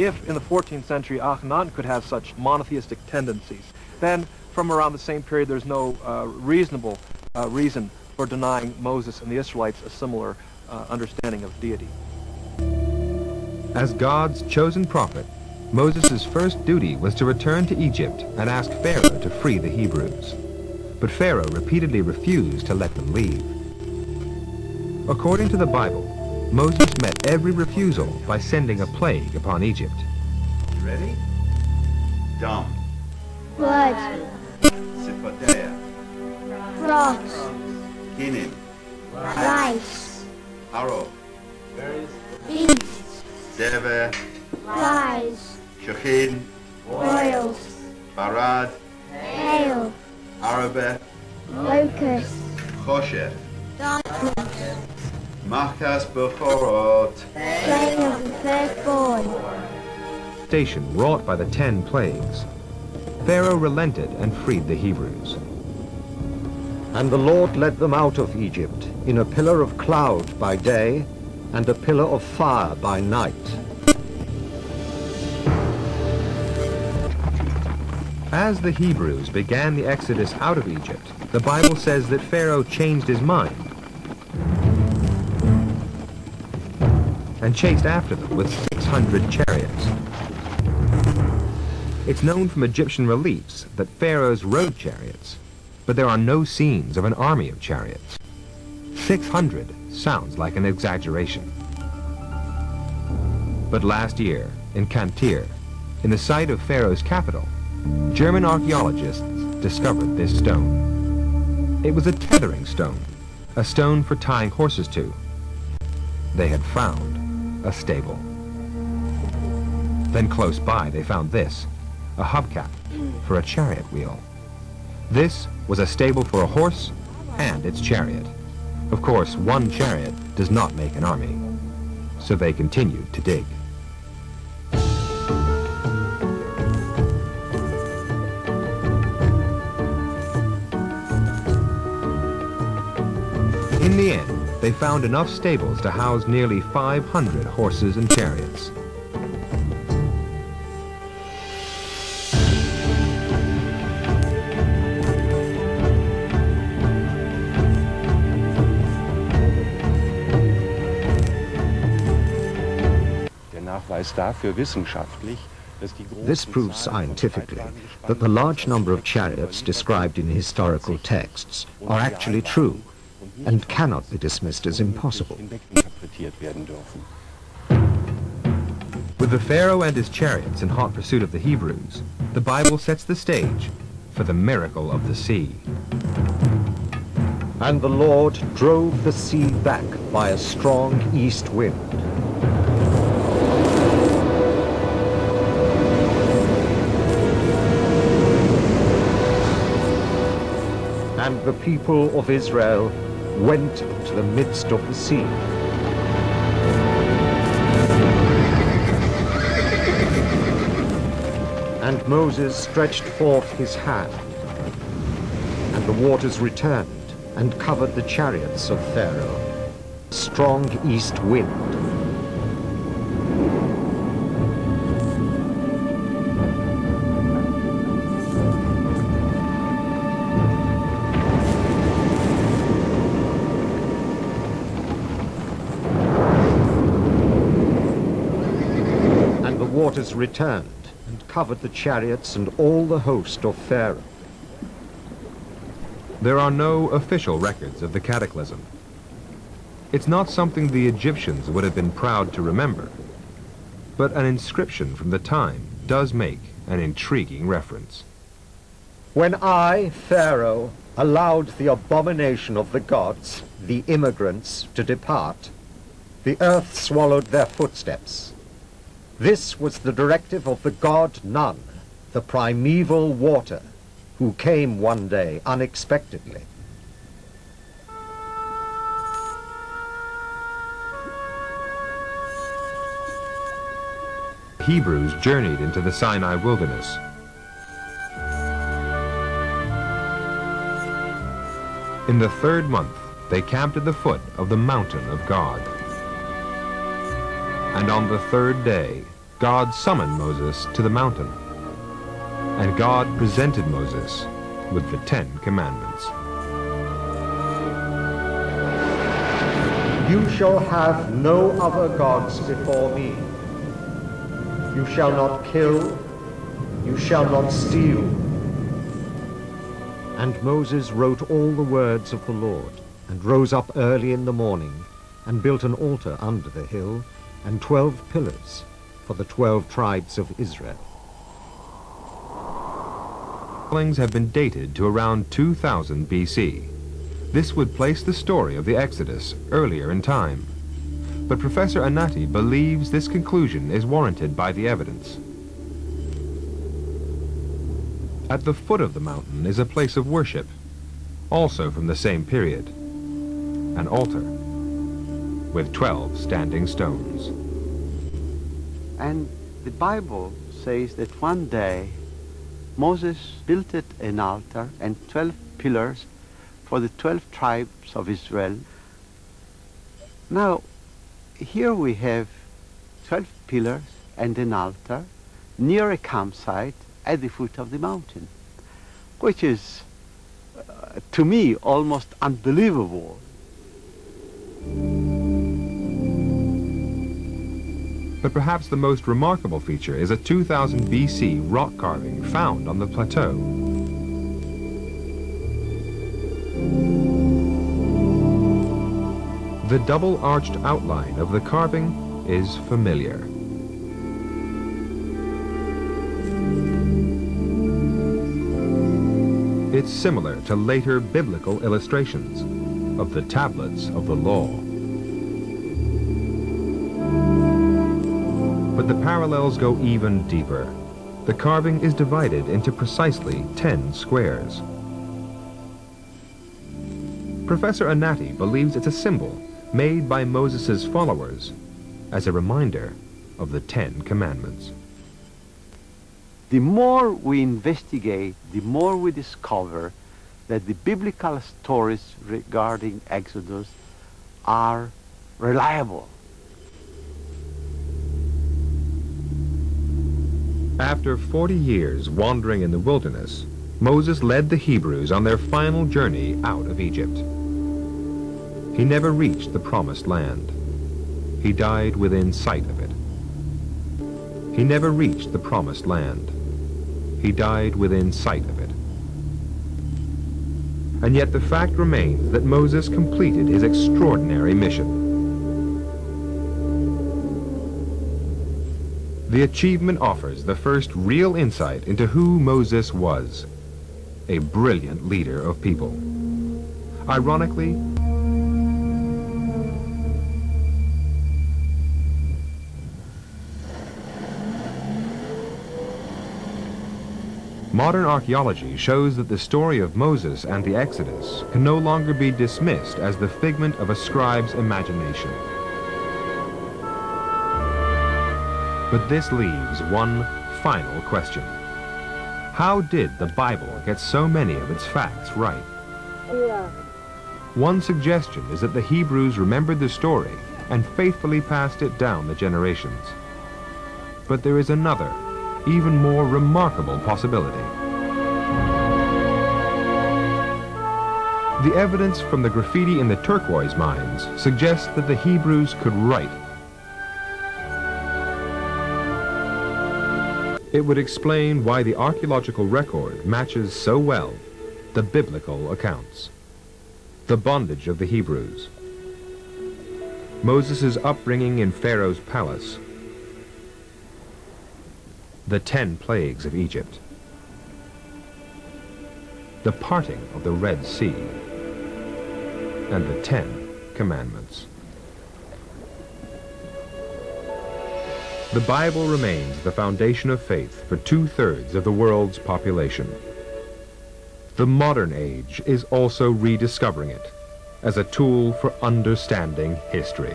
if in the 14th century Akhenaten could have such monotheistic tendencies, then from around the same period there's no reasonable reason for denying Moses and the Israelites a similar understanding of deity. As God's chosen prophet, Moses' first duty was to return to Egypt and ask Pharaoh to free the Hebrews. But Pharaoh repeatedly refused to let them leave. According to the Bible, Moses met every refusal by sending a plague upon Egypt. You ready? Dum. Blood. Sipotea. Frogs. Kinim. Lice. Haro. Beasts. Deve. Flies. Shochin. Boils. Barad. Hail. Arabe. Locusts. Choshech. Darkness. Machas Bechorot. Slaying of the firstborn. Station wrought by the 10 plagues. Pharaoh relented and freed the Hebrews. And the Lord led them out of Egypt in a pillar of cloud by day and a pillar of fire by night. As the Hebrews began the exodus out of Egypt, the Bible says that Pharaoh changed his mind and chased after them with 600 chariots. It's known from Egyptian reliefs that pharaohs rode chariots, but there are no scenes of an army of chariots. 600 sounds like an exaggeration. But last year, in Kantir, in the site of Pharaoh's capital, German archaeologists discovered this stone. It was a tethering stone, a stone for tying horses to. They had found a stable. Then close by they found this, a hubcap for a chariot wheel. This was a stable for a horse and its chariot. Of course, one chariot does not make an army, so they continued to dig. In the end, they found enough stables to house nearly 500 horses and chariots. This proves scientifically that the large number of chariots described in historical texts are actually true and cannot be dismissed as impossible. With the Pharaoh and his chariots in hot pursuit of the Hebrews, the Bible sets the stage for the miracle of the sea. And the Lord drove the sea back by a strong east wind. And the people of Israel went into the midst of the sea. And Moses stretched forth his hand, and the waters returned and covered the chariots of Pharaoh. Strong east wind. Waters returned and covered the chariots and all the host of Pharaoh. There are no official records of the cataclysm. It's not something the Egyptians would have been proud to remember, but an inscription from the time does make an intriguing reference. When I, Pharaoh, allowed the abomination of the gods, the immigrants, to depart, the earth swallowed their footsteps. This was the directive of the god Nun, the primeval water, who came one day unexpectedly. Hebrews journeyed into the Sinai wilderness. In the 3rd month, they camped at the foot of the mountain of God. And on the 3rd day, God summoned Moses to the mountain, and God presented Moses with the 10 Commandments. You shall have no other gods before me. You shall not kill. You shall not steal. And Moses wrote all the words of the Lord, and rose up early in the morning, and built an altar under the hill, and 12 pillars for the 12 tribes of Israel. Dwellings have been dated to around 2000 BC. This would place the story of the Exodus earlier in time. But Professor Anati believes this conclusion is warranted by the evidence. At the foot of the mountain is a place of worship, also from the same period, an altar with 12 standing stones. And the Bible says that one day Moses built an altar and 12 pillars for the 12 tribes of Israel. Now, here we have 12 pillars and an altar near a campsite at the foot of the mountain, which is, to me, almost unbelievable. But perhaps the most remarkable feature is a 2000 BC rock carving found on the plateau. The double-arched outline of the carving is familiar. It's similar to later biblical illustrations of the tablets of the law. But the parallels go even deeper. The carving is divided into precisely 10 squares. Professor Anati believes it's a symbol made by Moses' followers as a reminder of the 10 Commandments. The more we investigate, the more we discover that the biblical stories regarding Exodus are reliable. After 40 years wandering in the wilderness, Moses led the Hebrews on their final journey out of Egypt. He never reached the promised land. He died within sight of it. He never reached the promised land. He died within sight of it. And yet the fact remains that Moses completed his extraordinary mission. The achievement offers the first real insight into who Moses was, a brilliant leader of people. Ironically, modern archaeology shows that the story of Moses and the Exodus can no longer be dismissed as the figment of a scribe's imagination. But this leaves one final question. How did the Bible get so many of its facts right? One suggestion is that the Hebrews remembered the story and faithfully passed it down the generations. But there is another, even more remarkable possibility. The evidence from the graffiti in the turquoise mines suggests that the Hebrews could write. It would explain why the archaeological record matches so well the biblical accounts. The bondage of the Hebrews, Moses' upbringing in Pharaoh's palace, the 10 plagues of Egypt, the parting of the Red Sea, and the 10 Commandments. The Bible remains the foundation of faith for 2/3 of the world's population. The modern age is also rediscovering it as a tool for understanding history.